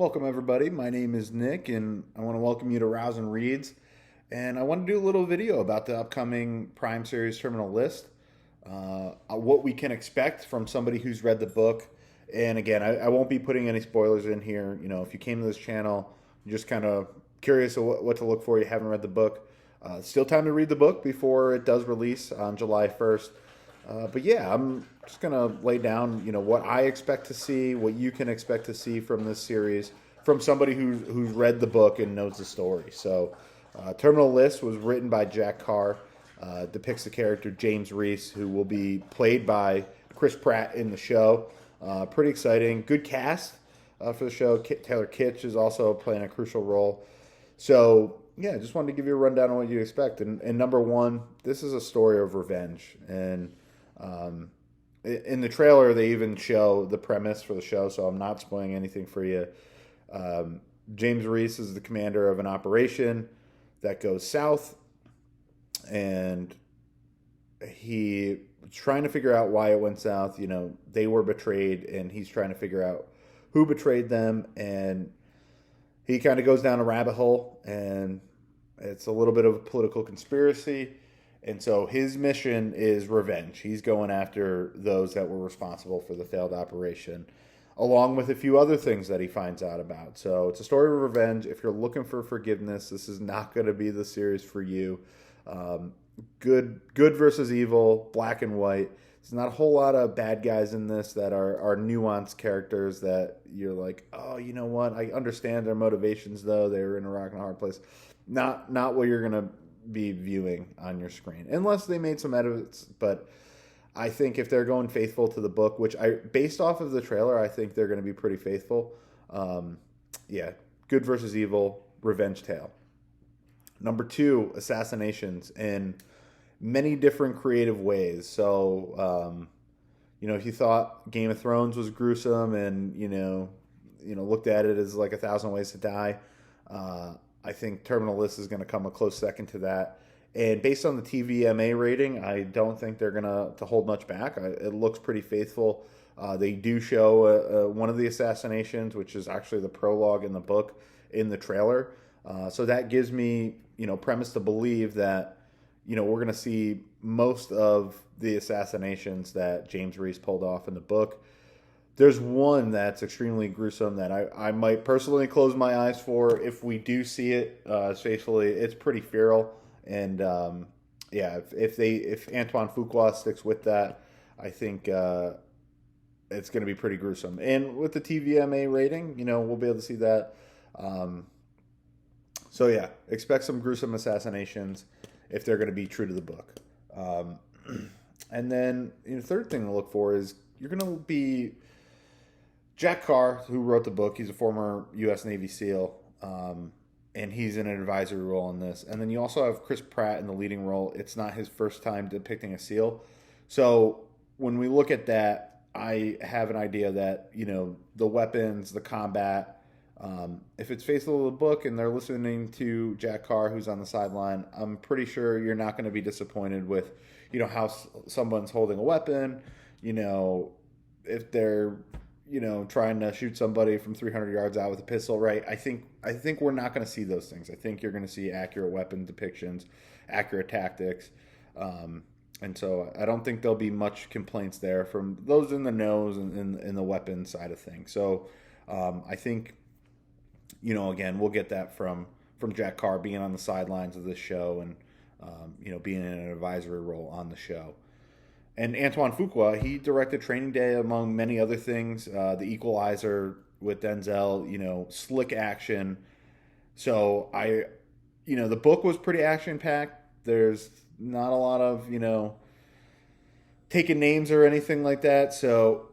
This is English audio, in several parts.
Welcome, everybody. My name is Nick, and I want to welcome you to Rouse and Reads. And I want to do a little video about the upcoming Prime Series Terminal List, what we can expect from somebody who's read the book. And again, I won't be putting any spoilers in here. You know, if you came to this channel, you're just kind of curious of what to look for, you haven't read the book, still time to read the book before it does release on July 1st. But yeah, I'm just gonna lay down, what I expect to see, what you can expect to see from this series, from somebody who's read the book and knows the story. So, Terminal List was written by Jack Carr, depicts the character James Reese, who will be played by Chris Pratt in the show. Pretty exciting, good cast for the show. Taylor Kitsch is also playing a crucial role. So yeah, just wanted to give you a rundown on what you expect. And number one, this is a story of revenge, and in the trailer, they even show the premise for the show, so I'm not spoiling anything for you. James Reese is the commander of an operation that goes south, and he's trying to figure out why it went south. They were betrayed, and he's trying to figure out who betrayed them, and he kind of goes down a rabbit hole, and it's a little bit of a political conspiracy. And so his mission is revenge. He's going after those that were responsible for the failed operation, along with a few other things that he finds out about. So it's a story of revenge. If you're looking for forgiveness, this is not going to be the series for you. Good versus evil, black and white. There's not a whole lot of bad guys in this that are nuanced characters that you're like, oh, you know what? I understand their motivations, though. They were in a rock and a hard place. Not what you're going to be viewing on your screen, unless they made some edits. But I think if they're going faithful to the book, which based off of the trailer, I think they're going to be pretty faithful. Yeah, good versus evil, revenge tale. Number two, assassinations in many different creative ways. So, if you thought Game of Thrones was gruesome and, looked at it as like 1,000 Ways to Die, I think Terminal List is going to come a close second to that. And based on the TVMA rating, I don't think they're going to hold much back. It looks pretty faithful. They do show one of the assassinations, which is actually the prologue in the book, in the trailer. So that gives me, premise to believe that, we're going to see most of the assassinations that James Reese pulled off in the book. There's one that's extremely gruesome that I might personally close my eyes for if we do see it faithfully. It's pretty feral, and if Antoine Fuqua sticks with that, I think it's going to be pretty gruesome. And with the TVMA rating, we'll be able to see that. So yeah, expect some gruesome assassinations if they're going to be true to the book. And then the third thing to look for is you're going to be Jack Carr, who wrote the book. He's a former U.S. Navy SEAL, and he's in an advisory role in this. And then you also have Chris Pratt in the leading role. It's not his first time depicting a SEAL. So when we look at that, I have an idea that, the weapons, the combat, if it's faithful to the book and they're listening to Jack Carr, who's on the sideline, I'm pretty sure you're not going to be disappointed with, how someone's holding a weapon, if they're trying to shoot somebody from 300 yards out with a pistol, right? I think we're not going to see those things. I think you're going to see accurate weapon depictions, accurate tactics, and so I don't think there'll be much complaints there from those in the knows and in the weapon side of things. So I think, again, we'll get that from Jack Carr being on the sidelines of this show and being in an advisory role on the show. And Antoine Fuqua, he directed Training Day, among many other things. The Equalizer with Denzel, slick action. So the book was pretty action-packed. There's not a lot of, taking names or anything like that. So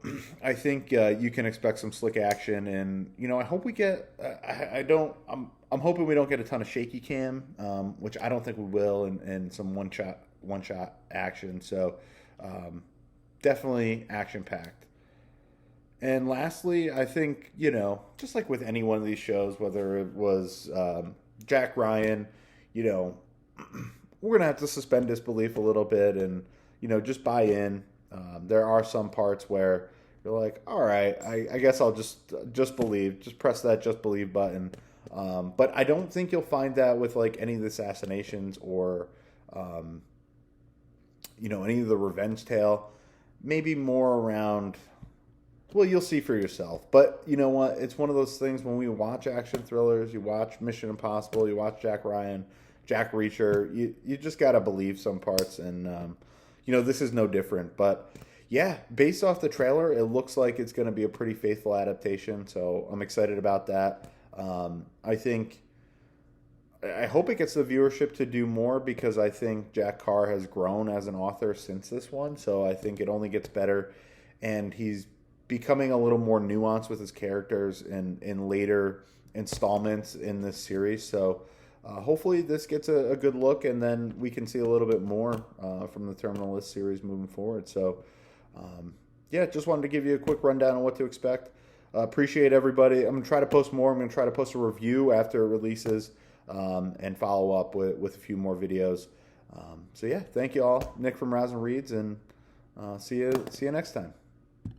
I think you can expect some slick action. And, I hope we get, I'm hoping we don't get a ton of shaky cam, which I don't think we will, and some one-shot action. So, definitely action-packed. And lastly, I think, just like with any one of these shows, whether it was Jack Ryan, we're going to have to suspend disbelief a little bit and, just buy in. There are some parts where you're like, all right, I guess I'll just believe, just press that just believe button. But I don't think you'll find that with like any of the assassinations or um, any of the revenge tale. Maybe more around. Well, you'll see for yourself. But you know what? It's one of those things when we watch action thrillers, you watch Mission Impossible, you watch Jack Ryan, Jack Reacher, you just got to believe some parts. And, this is no different. But yeah, based off the trailer, it looks like it's going to be a pretty faithful adaptation. So I'm excited about that. I hope it gets the viewership to do more because I think Jack Carr has grown as an author since this one. So I think it only gets better. And he's becoming a little more nuanced with his characters in later installments in this series. So hopefully this gets a good look, and then we can see a little bit more from the Terminal List series moving forward. So just wanted to give you a quick rundown on what to expect. Appreciate everybody. I'm going to try to post more. I'm going to try to post a review after it releases and follow up with a few more videos. Thank you all. Nick from Rouse and Reads, and see you next time.